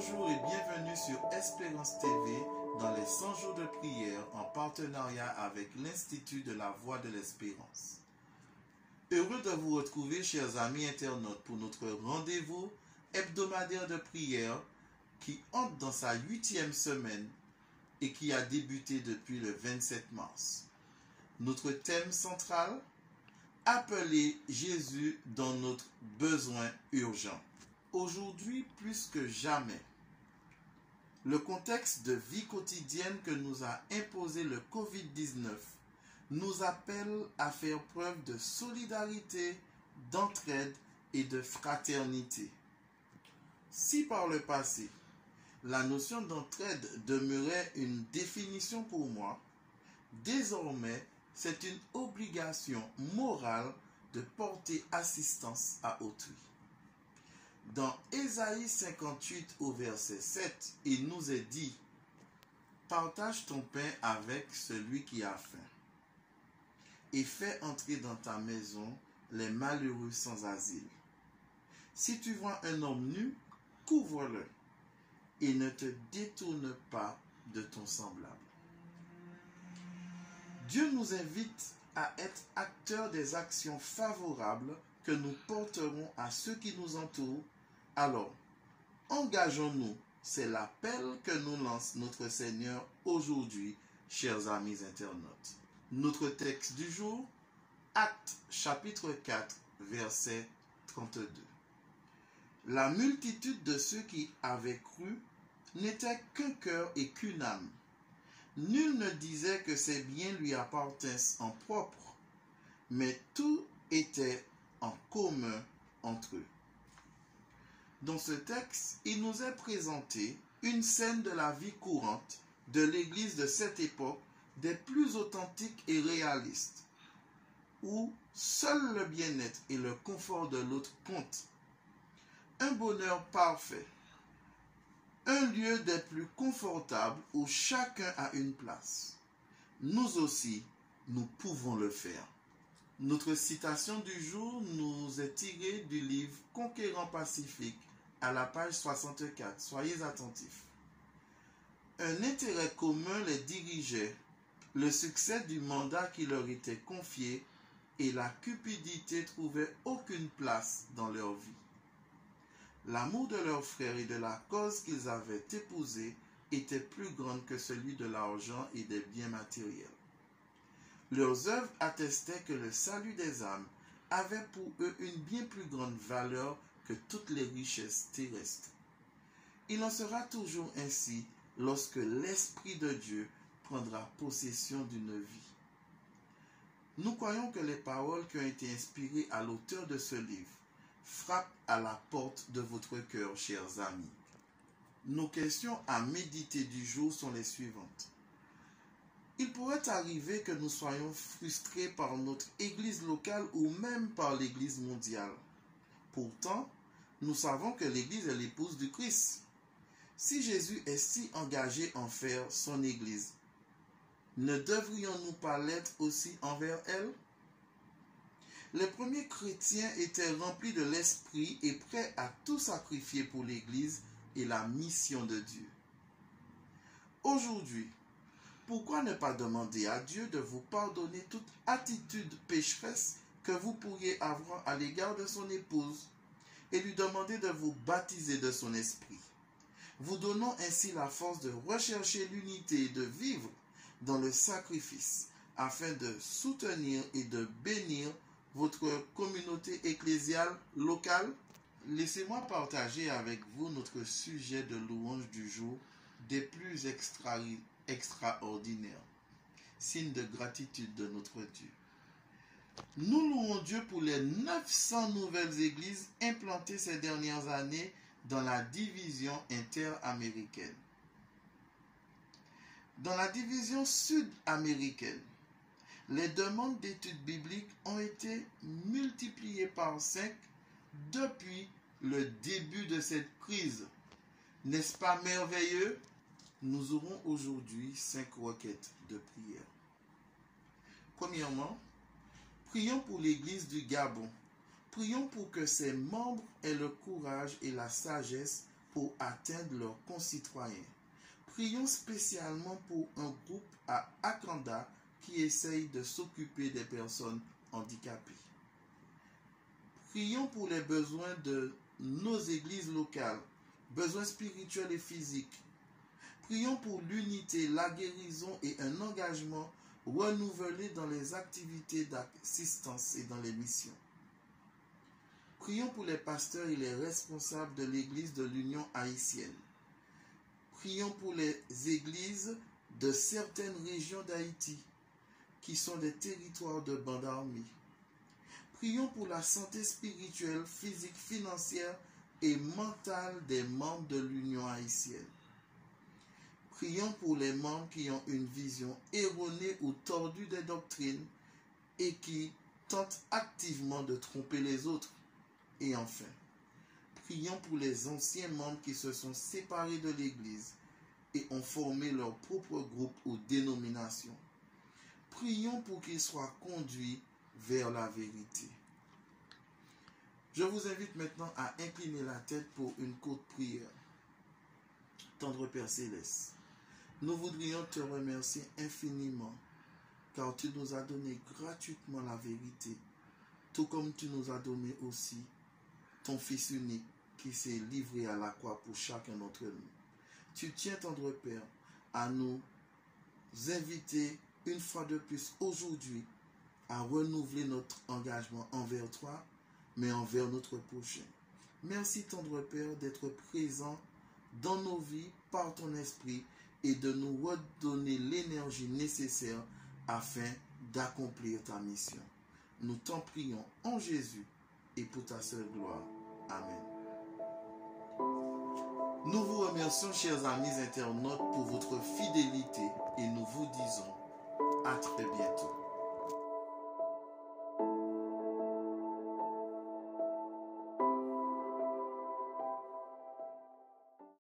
Bonjour et bienvenue sur Espérance TV dans les 100 jours de prière en partenariat avec l'Institut de la Voix de l'Espérance. Heureux de vous retrouver, chers amis internautes, pour notre rendez-vous hebdomadaire de prière qui entre dans sa 8e semaine et qui a débuté depuis le 27 mars. Notre thème central, appeler Jésus dans notre besoin urgent. Aujourd'hui, plus que jamais, le contexte de vie quotidienne que nous a imposé le Covid-19 nous appelle à faire preuve de solidarité, d'entraide et de fraternité. Si par le passé, la notion d'entraide demeurait une définition pour moi, désormais, c'est une obligation morale de porter assistance à autrui. Dans Ésaïe 58 au verset 7, il nous est dit « Partage ton pain avec celui qui a faim et fais entrer dans ta maison les malheureux sans asile. Si tu vois un homme nu, couvre-le et ne te détourne pas de ton semblable. » Dieu nous invite à être acteurs des actions favorables que nous porterons à ceux qui nous entourent. Alors, engageons-nous, c'est l'appel que nous lance notre Seigneur aujourd'hui, chers amis internautes. Notre texte du jour, Actes chapitre 4, verset 32. La multitude de ceux qui avaient cru n'était qu'un cœur et qu'une âme. Nul ne disait que ses biens lui appartinssent en propre, mais tout était en commun entre eux. Dans ce texte, il nous est présenté une scène de la vie courante de l'Église de cette époque des plus authentiques et réalistes, où seul le bien-être et le confort de l'autre comptent. Un bonheur parfait, un lieu des plus confortables où chacun a une place. Nous aussi, nous pouvons le faire. Notre citation du jour nous est tirée du livre Conquérant Pacifique à la page 64. Soyez attentifs. Un intérêt commun les dirigeait, le succès du mandat qui leur était confié et la cupidité trouvaient aucune place dans leur vie. L'amour de leurs frères et de la cause qu'ils avaient épousée était plus grande que celui de l'argent et des biens matériels. Leurs œuvres attestaient que le salut des âmes avait pour eux une bien plus grande valeur que toutes les richesses terrestres. Il en sera toujours ainsi lorsque l'Esprit de Dieu prendra possession d'une vie. Nous croyons que les paroles qui ont été inspirées à l'auteur de ce livre frappent à la porte de votre cœur, chers amis. Nos questions à méditer du jour sont les suivantes. Il pourrait arriver que nous soyons frustrés par notre Église locale ou même par l'Église mondiale. Pourtant, nous savons que l'Église est l'épouse du Christ. Si Jésus est si engagé en faire son Église, ne devrions-nous pas l'être aussi envers elle? Les premiers chrétiens étaient remplis de l'Esprit et prêts à tout sacrifier pour l'Église et la mission de Dieu. Aujourd'hui, pourquoi ne pas demander à Dieu de vous pardonner toute attitude pécheresse que vous pourriez avoir à l'égard de son épouse et lui demander de vous baptiser de son esprit, vous donnant ainsi la force de rechercher l'unité et de vivre dans le sacrifice afin de soutenir et de bénir votre communauté ecclésiale locale? Laissez-moi partager avec vous notre sujet de louange du jour des plus extraordinaires, signe de gratitude de notre Dieu. Nous louons Dieu pour les 900 nouvelles églises implantées ces dernières années dans la division interaméricaine. Dans la division sud-américaine, les demandes d'études bibliques ont été multipliées par 5 depuis le début de cette crise. N'est-ce pas merveilleux? Nous aurons aujourd'hui 5 requêtes de prière. Premièrement, prions pour l'Église du Gabon. Prions pour que ses membres aient le courage et la sagesse pour atteindre leurs concitoyens. Prions spécialement pour un groupe à Akanda qui essaye de s'occuper des personnes handicapées. Prions pour les besoins de nos églises locales, besoins spirituels et physiques. Prions pour l'unité, la guérison et un engagement renouvelé dans les activités d'assistance et dans les missions. Prions pour les pasteurs et les responsables de l'Église de l'Union haïtienne. Prions pour les églises de certaines régions d'Haïti qui sont des territoires de bande armée. Prions pour la santé spirituelle, physique, financière et mentale des membres de l'Union haïtienne. Prions pour les membres qui ont une vision erronée ou tordue des doctrines et qui tentent activement de tromper les autres. Et enfin, prions pour les anciens membres qui se sont séparés de l'Église et ont formé leur propre groupe ou dénomination. Prions pour qu'ils soient conduits vers la vérité. Je vous invite maintenant à incliner la tête pour une courte prière. Tendre Père Céleste, nous voudrions te remercier infiniment car tu nous as donné gratuitement la vérité, tout comme tu nous as donné aussi ton Fils unique qui s'est livré à la croix pour chacun d'entre nous. Tu tiens, tendre Père, à nous inviter une fois de plus aujourd'hui à renouveler notre engagement envers toi, mais envers notre prochain. Merci, tendre Père, d'être présent dans nos vies par ton esprit et de nous redonner l'énergie nécessaire afin d'accomplir ta mission. Nous t'en prions en Jésus et pour ta seule gloire. Amen. Nous vous remercions, chers amis internautes, pour votre fidélité